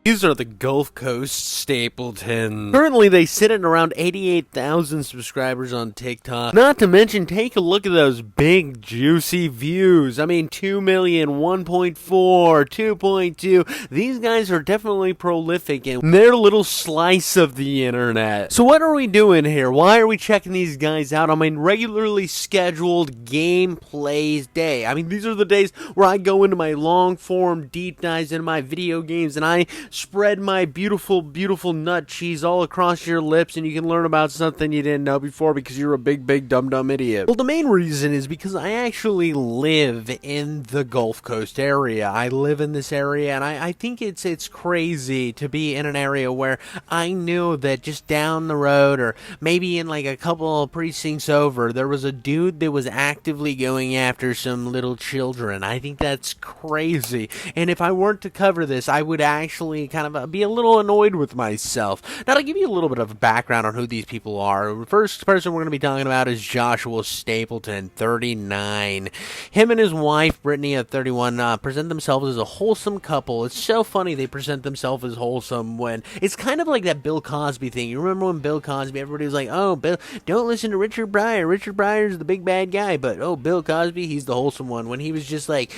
These are the Gulf Coast Stapletons. Currently, they sit at around 88,000 subscribers on TikTok. Not to mention, take a look at those big, juicy views. I mean, 2 million, 1.4, 2.2. These guys are definitely prolific in their little slice of the internet. So what are we doing here? Why are we checking these guys out on my regularly scheduled gameplays day? I mean, these are the days where I go into my long-form deep dives into my video games and I spread my beautiful, beautiful nut cheese all across your lips, and you can learn about something you didn't know before because you're a big, dumb idiot. Well, the main reason is because I actually live in the Gulf Coast area. I live in this area, and I think it's crazy to be in an area where I knew that just down the road, or maybe in like a couple of precincts over, there was a dude that was actively going after some little children. I think that's crazy, and if I weren't to cover this, I would actually kind of be a little annoyed with myself. Now, to give you a little bit of background on who these people are, the first person we're going to be talking about is Joshua Stapleton, 39. Him and his wife, Brittany, at 31, present themselves as a wholesome couple. It's so funny they present themselves as wholesome when it's kind of like that Bill Cosby thing. You remember when Bill Cosby, everybody was like, oh, Bill, don't listen to Richard Pryor. Richard Pryor's the big bad guy, but oh, Bill Cosby, he's the wholesome one. When he was just like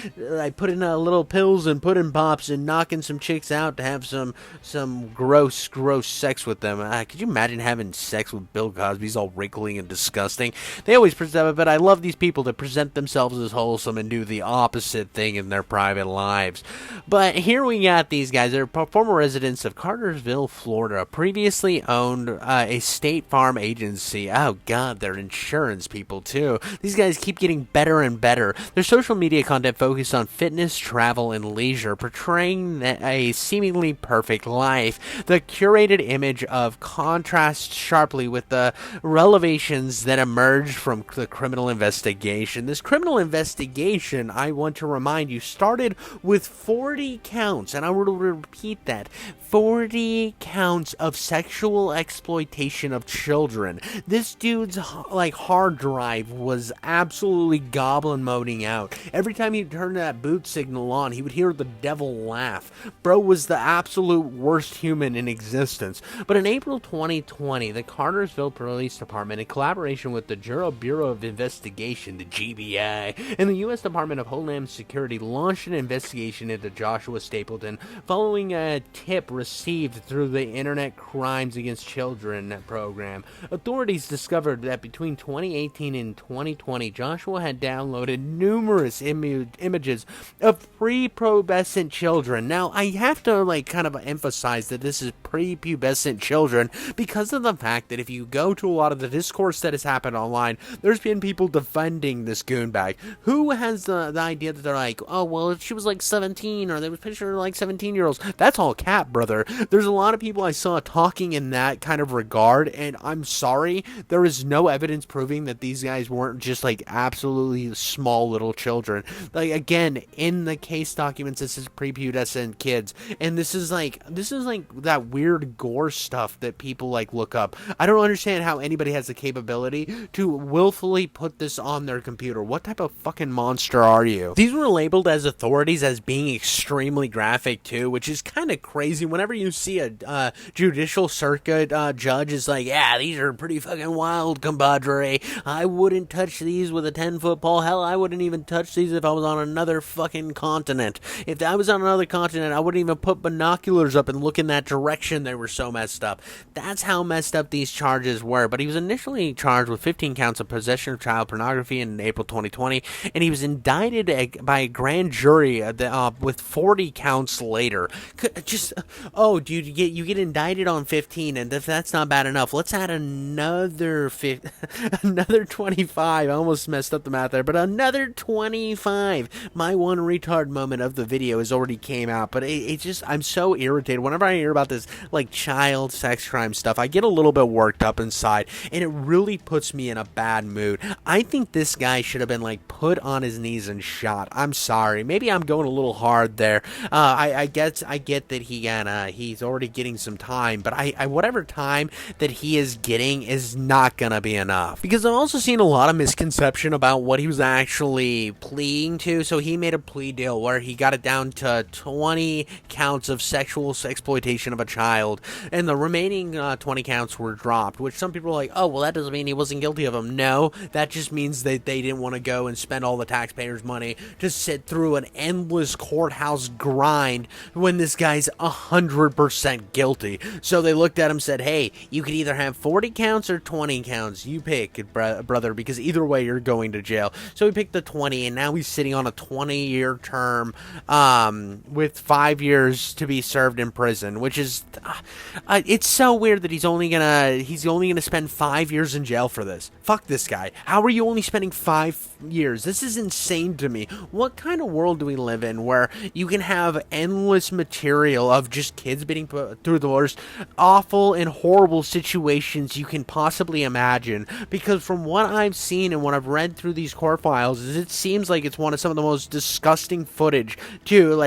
putting little pills and pudding pops and knocking some chicks out to have some gross sex with them. Could you imagine having sex with Bill Cosby? He's all wrinkly and disgusting. They always present it, but I love these people that present themselves as wholesome and do the opposite thing in their private lives. But here we got these guys. They're former residents of Cartersville, Florida. Previously owned a State Farm agency. Oh God, they're insurance people too. These guys keep getting better and better. Their social media content focused on fitness, travel, and leisure, portraying a seemingly perfect life. The curated image of contrasts sharply with the revelations that emerged from the criminal investigation. This criminal investigation, I want to remind you, started with 40 counts, and I will repeat that. 40 counts of sexual exploitation of children. This dude's hard drive was absolutely goblin moding out. Every time he turned that boot signal on, he would hear the devil laugh. Bro was the absolute worst human in existence. But in April 2020, the Cartersville Police Department, in collaboration with the Bureau of Investigation, the GBI, and the U.S. Department of Homeland Security, launched an investigation into Joshua Stapleton following a tip received through the Internet Crimes Against Children program. Authorities discovered that between 2018 and 2020, Joshua had downloaded numerous images of prepubescent children. Now, I have to kind of emphasize that this is prepubescent children because of the fact that if you go to a lot of the discourse that has happened online, there's been people defending this goonbag. Who has the idea that they're like, oh, well, if she was like 17, or they was picturing like 17-year-olds, that's all cap, brother. There's a lot of people I saw talking in that kind of regard, and I'm sorry, there is no evidence proving that these guys weren't just like absolutely small little children. Like, again, in the case documents, this is prepubescent kids, and this is like that weird gore stuff that people look up. I don't understand how anybody has the capability to willfully put this on their computer. What type of fucking monster are you? These were labeled as authorities as being extremely graphic too, which is kind of crazy. Whenever you see a judicial circuit judge is like, yeah, these are pretty fucking wild, compadre. I wouldn't touch these with a 10-foot pole. Hell, I wouldn't even touch these if I was on another fucking continent. If I was on another continent, I wouldn't even put binoculars up and look in that direction. They were so messed up. That's how messed up these charges were. But he was initially charged with 15 counts of possession of child pornography in April 2020, and he was indicted by a grand jury with 40 counts later. Oh, dude, you get indicted on 15, and if that's not bad enough, let's add another 25. I almost messed up the math there, but another 25. My one retard moment of the video has already came out, but it just, I'm so irritated. Whenever I hear about this, child sex crime stuff, I get a little bit worked up inside, and it really puts me in a bad mood. I think this guy should have been, put on his knees and shot. I'm sorry. Maybe I'm going a little hard there. I get that he's already getting some time, but whatever time that he is getting is not gonna be enough. Because I've also seen a lot of misconception about what he was actually pleading to. So he made a plea deal where he got it down to 20 counts of of sexual exploitation of a child, and the remaining 20 counts were dropped, which some people are like, oh, well, that doesn't mean he wasn't guilty of them. No, that just means that they didn't want to go and spend all the taxpayers' money to sit through an endless courthouse grind when this guy's 100% guilty. So they looked at him and said, hey, you could either have 40 counts or 20 counts. You pick, brother, because either way you're going to jail. So he picked the 20, and now he's sitting on a 20-year term with 5 years to be served in prison, which is it's so weird that he's only gonna spend 5 years in jail for this. Fuck this guy. How are you only spending 5 years? This is insane to me. What kind of world do we live in where you can have endless material of just kids being put through the most awful and horrible situations you can possibly imagine? Because from what I've seen and what I've read through these court files, it seems like it's some of the most disgusting footage to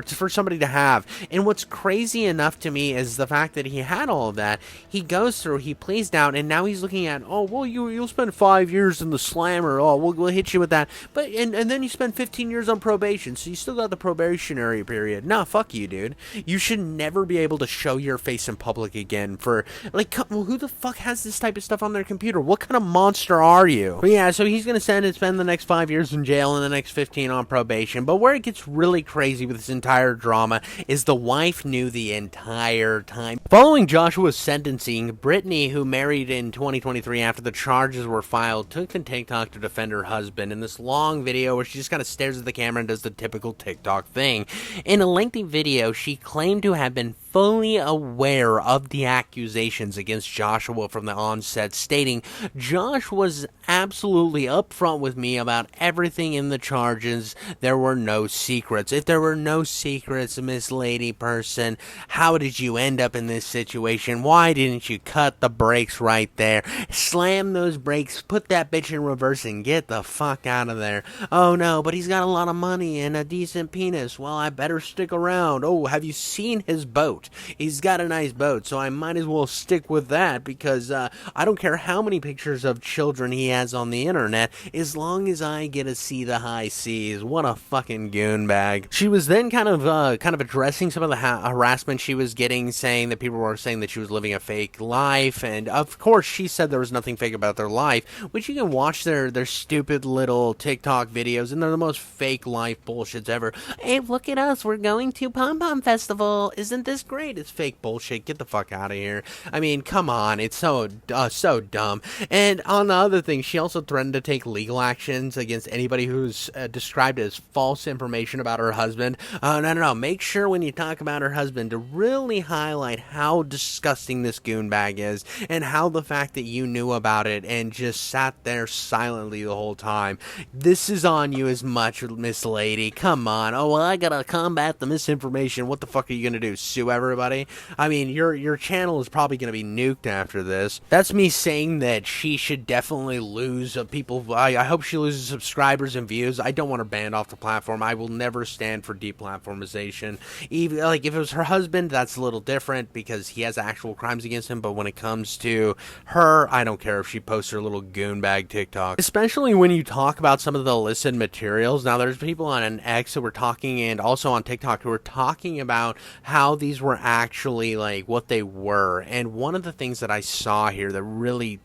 for somebody to have. And what's crazy enough to me is the fact that he had all of that. He goes through, he pleads down, and now he's looking at, oh, well, you'll spend 5 years in the slammer. Oh, we'll hit you with that. But and then you spend 15 years on probation, so you still got the probationary period. Nah, fuck you, dude. You should never be able to show your face in public again for, like, who the fuck has this type of stuff on their computer? What kind of monster are you? But yeah, so he's gonna spend the next 5 years in jail and the next 15 on probation. But where it gets really crazy with this entire drama is the wife knew the entire time. Following Joshua's sentencing, Brittany, who married in 2023 after the charges were filed, took to TikTok to defend her husband in this long video where she just kind of stares at the camera and does the typical TikTok thing. In a lengthy video, she claimed to have been fully aware of the accusations against Joshua from the onset, stating, Josh was absolutely upfront with me about everything in the charges. There were no secrets. If there were no secrets, Miss Lady Person, how did you end up in this situation? Why didn't you cut the brakes right there? Slam those brakes, put that bitch in reverse, and get the fuck out of there. Oh no, but he's got a lot of money and a decent penis. Well, I better stick around. Oh, have you seen his boat? He's got a nice boat, so I might as well stick with that because I don't care how many pictures of children he has on the internet, as long as I get to see the high seas. What a fucking goon bag. She was then kind of addressing some of the harassment she was getting, saying that people were saying that she was living a fake life, and of course she said there was nothing fake about their life, which you can watch their stupid little TikTok videos, and they're the most fake life bullshits ever. Hey, look at us, we're going to Pom Pom Festival. Isn't this great? It's fake bullshit. Get the fuck out of here. I mean, come on. It's so dumb. And on the other thing, she also threatened to take legal actions against anybody who's described as false information about her husband. No. Make sure when you talk about her husband to really highlight how disgusting this goon bag is and how the fact that you knew about it and just sat there silently the whole time. This is on you as much, Miss Lady. Come on. Oh, well, I gotta combat the misinformation. What the fuck are you gonna do? Sue everybody? I mean, your channel is probably gonna be nuked after this. That's me saying that she should definitely lose people. I hope she loses subscribers and views. I don't want her banned off the platform. I will never stand for deplatformization. Even like if it was her husband, that's a little different because he has actual crimes against him. But when it comes to her, I don't care if she posts her little goon bag TikTok. Especially when you talk about some of the illicit materials. Now, there's people on an X who were talking, and also on TikTok, who were talking about how these were actually like what they were. And one of the things that I saw here that really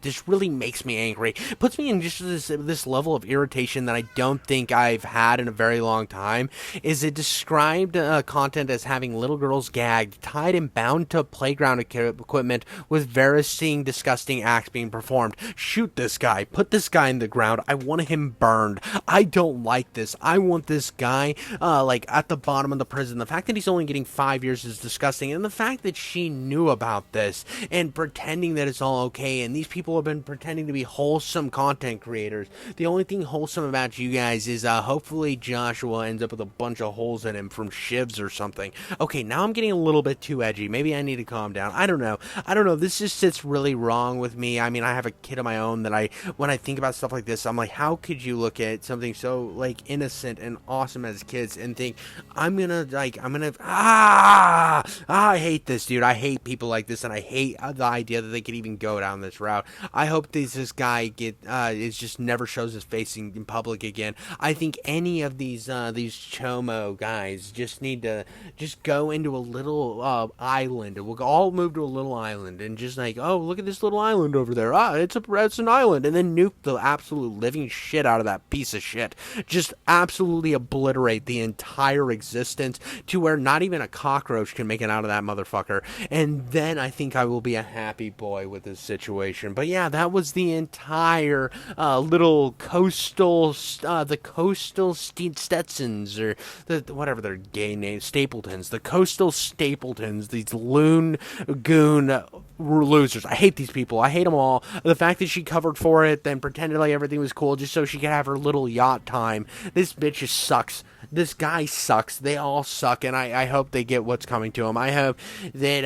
makes me angry, puts me in just this level of irritation that I don't think I've had in a very long time, is it described content as having little girls gagged, tied and bound to playground equipment with various disgusting acts being performed. Shoot this guy. Put this guy in the ground. I want him burned. I don't like this. I want this guy like at the bottom of the prison. The fact that he's only getting 5 years is disgusting, and the fact that she knew about this and pretending that it's all okay, and these people have been pretending to be wholesome content creators. The only thing wholesome about you guys is hopefully Joshua ends up with a bunch of holes in him from shivs or something. Okay, now I'm getting a little bit too edgy. Maybe I need to calm down. I don't know. This just sits really wrong with me. I mean, I have a kid of my own that when I think about stuff like this, I'm like, how could you look at something so like innocent and awesome as kids and think I'm gonna I hate this, dude. I hate people like this, and I hate the idea that they could even go down this route. I hope this guy is just never shows his face in public again. I think any of these chomo guys just need to just go into a little island. We'll all move to a little island and just like, oh, look at this little island over there. It's an island, and then nuke the absolute living shit out of that piece of shit. Just absolutely obliterate the entire existence to where not even a cockroach can make it out of that motherfucker. And then I think I will be a happy boy with this situation. But yeah, that was the entire little coastal, the coastal Stetsons, or whatever their gay name, Stapletons, the coastal Stapletons, these loon goon losers. I hate these people. I hate them all. The fact that she covered for it, then pretended like everything was cool just so she could have her little yacht time. This bitch just sucks. This guy sucks. They all suck, and I hope they get what's coming to them. I hope that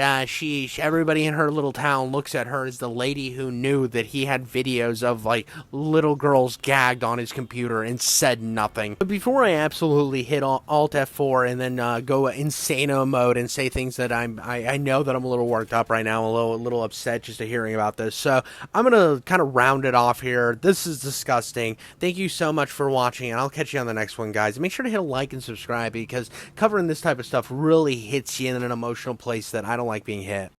everybody in her little town looks at her as the lady who knew that he had videos of like little girls gagged on his computer and said nothing. But before I absolutely hit Alt F4 and then go insano mode and say things that I know that I'm a little worked up right now, a little upset just to hearing about this. So I'm gonna kind of round it off here. This is disgusting. Thank you so much for watching, and I'll catch you on the next one, guys. Make sure to hit a like and subscribe, because covering this type of stuff really hits you in an emotional place that I don't like being hit.